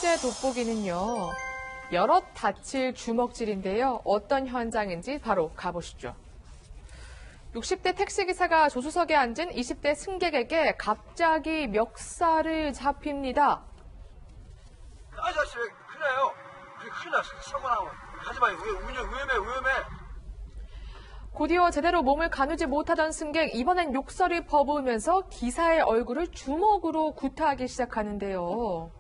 번째 돋보기는요. 여럿 다칠 주먹질인데요. 어떤 현장인지 바로 가보시죠. 60대 택시기사가 조수석에 앉은 20대 승객에게 갑자기 멱살을 잡힙니다. 아저씨 왜 그래요? 큰일 났어. 사고 나면 가지 마요. 위험해. 곧이어 제대로 몸을 가누지 못하던 승객, 이번엔 욕설을 퍼부으면서 기사의 얼굴을 주먹으로 구타하기 시작하는데요.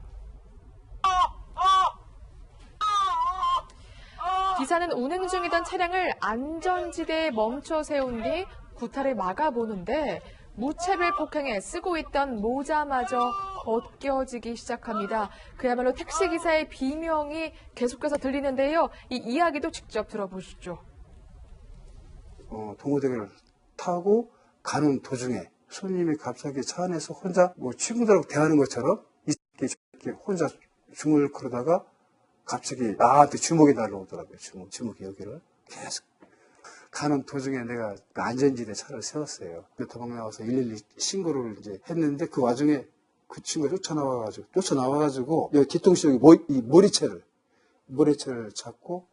기사는 운행 중이던 차량을 안전지대에 멈춰 세운 뒤 구타를 막아보는데 무차별 폭행에 쓰고 있던 모자마저 벗겨지기 시작합니다. 그야말로 택시기사의 비명이 계속해서 들리는데요. 이 이야기도 직접 들어보시죠. 동호대교를 타고 가는 도중에 손님이 갑자기 차 안에서 혼자 친구들하고 대하는 것처럼 이렇게 혼자 중을 그러다가 갑자기 나한테 주먹이 날라오더라고요. 주먹이 여기를 계속. 가는 도중에 내가 안전지대 차를 세웠어요. 도망 나와서 112 신고를 이제 했는데 그 와중에 그 친구가 쫓아나와가지고 여기 뒤통수 여기 머리채를 잡고.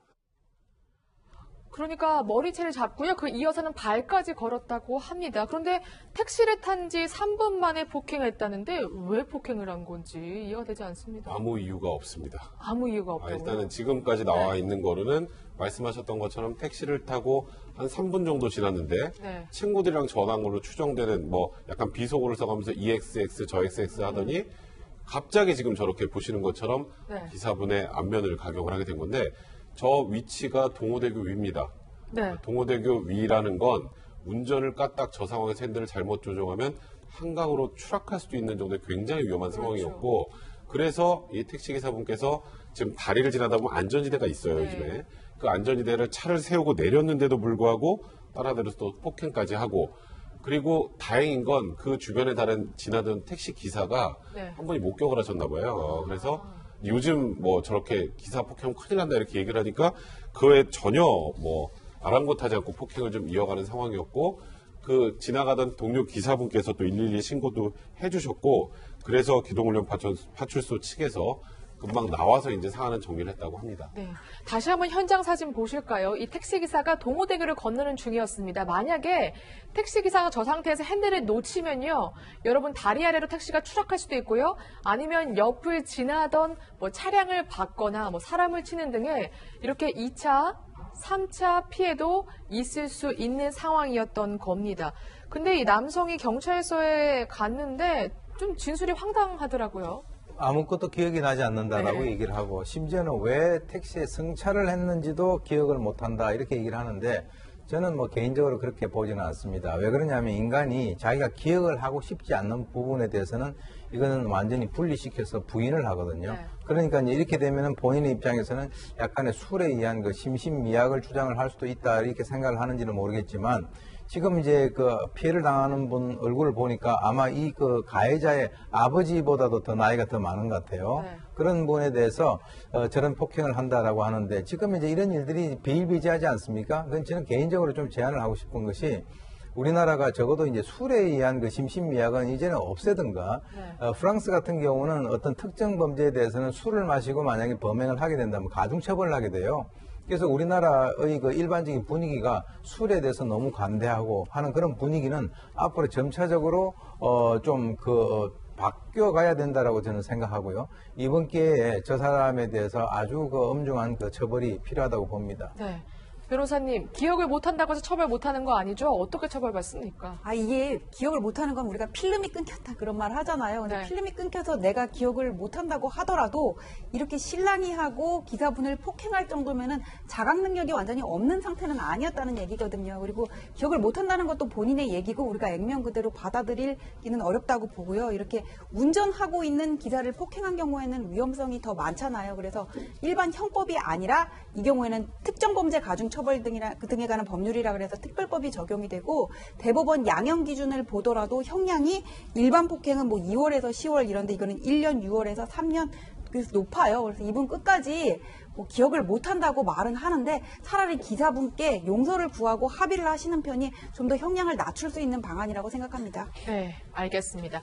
그러니까 머리채를 잡고요. 그 이어서는 발까지 걸었다고 합니다. 그런데 택시를 탄 지 3분 만에 폭행을 했다는데 왜 폭행을 한 건지 이해가 되지 않습니다. 아무 이유가 없습니다. 아무 이유가 없다고요? 일단은 지금까지 나와 있는 거로는 말씀하셨던 것처럼 택시를 타고 한 3분 정도 지났는데 친구들이랑 전화한 걸로 추정되는 약간 비속어를 써가면서 EXX, 저 XX 하더니 갑자기 지금 저렇게 보시는 것처럼 기사분의 안면을 가격을 하게 된 건데 저 위치가 동호대교 위입니다. 동호대교 위라는 건 운전을 까딱 저 상황에서 핸들을 잘못 조정하면 한강으로 추락할 수도 있는 정도의 굉장히 위험한 상황이었고, 그래서 이 택시기사분께서 지금 다리를 지나다 보면 안전지대가 있어요, 요즘에. 그 안전지대를 차를 세우고 내렸는데도 불구하고 따라내려서 또 폭행까지 하고, 그리고 다행인 건 그 주변에 지나던 택시기사가 한 분이 목격을 하셨나 봐요. 그래서 요즘 저렇게 기사 폭행 큰일 난다 이렇게 얘기를 하니까 그에 전혀 아랑곳하지 않고 폭행을 좀 이어가는 상황이었고, 그 지나가던 동료 기사분께서 또 112 신고도 해주셨고, 그래서 기동훈련 파출소 측에서 금방 나와서 이제 상황은 정리를 했다고 합니다. 다시 한번 현장 사진 보실까요? 이 택시기사가 동호대교를 건너는 중이었습니다. 만약에 택시기사가 저 상태에서 핸들을 놓치면요, 여러분 다리 아래로 택시가 추락할 수도 있고요, 아니면 옆을 지나던 차량을 받거나 사람을 치는 등의 이렇게 2차, 3차 피해도 있을 수 있는 상황이었던 겁니다. 근데 이 남성이 경찰서에 갔는데 좀 진술이 황당하더라고요. 아무것도 기억이 나지 않는다라고 얘기를 하고, 심지어는 왜 택시에 승차를 했는지도 기억을 못한다 이렇게 얘기를 하는데, 저는 개인적으로 그렇게 보지는 않습니다. 왜 그러냐면 인간이 자기가 기억을 하고 싶지 않는 부분에 대해서는 이거는 완전히 분리시켜서 부인을 하거든요. 그러니까 이제 이렇게 되면은 본인의 입장에서는 약간의 술에 의한 그 심신미약을 주장을 할 수도 있다 이렇게 생각을 하는지는 모르겠지만, 지금 이제 그 피해를 당하는 분 얼굴을 보니까 아마 이 그 가해자의 아버지보다도 더 나이가 더 많은 것 같아요. 그런 분에 대해서 저런 폭행을 한다라고 하는데, 지금 이제 이런 일들이 비일비재하지 않습니까? 그건 저는 개인적으로 좀 제안을 하고 싶은 것이, 우리나라가 적어도 이제 술에 의한 그 심신미약은 이제는 없애든가, 프랑스 같은 경우는 어떤 특정 범죄에 대해서는 술을 마시고 만약에 범행을 하게 된다면 가중처벌을 하게 돼요. 그래서 우리나라의 그 일반적인 분위기가 술에 대해서 너무 관대하고 하는 그런 분위기는 앞으로 점차적으로 바뀌어가야 된다라고 저는 생각하고요. 이번 기회에 저 사람에 대해서 아주 엄중한 처벌이 필요하다고 봅니다. 변호사님, 기억을 못한다고 해서 처벌 못하는 거 아니죠? 어떻게 처벌받습니까? 이게 기억을 못하는 건 우리가 필름이 끊겼다 그런 말 하잖아요. 근데 필름이 끊겨서 내가 기억을 못한다고 하더라도 이렇게 실랑이하고 기사분을 폭행할 정도면은 자각 능력이 완전히 없는 상태는 아니었다는 얘기거든요. 그리고 기억을 못한다는 것도 본인의 얘기고 우리가 액면 그대로 받아들이기는 어렵다고 보고요. 이렇게 운전하고 있는 기사를 폭행한 경우에는 위험성이 더 많잖아요. 그래서 일반 형법이 아니라 이 경우에는 특정범죄 가중처벌 등에 관한 법률이라 그래서 특별법이 적용이 되고, 대법원 양형 기준을 보더라도 형량이 일반 폭행은 2월에서 10월 이런데 이거는 1년 6월에서 3년 그래서 높아요. 그래서 이분 끝까지 기억을 못한다고 말은 하는데 차라리 기사분께 용서를 구하고 합의를 하시는 편이 좀 더 형량을 낮출 수 있는 방안이라고 생각합니다. 알겠습니다.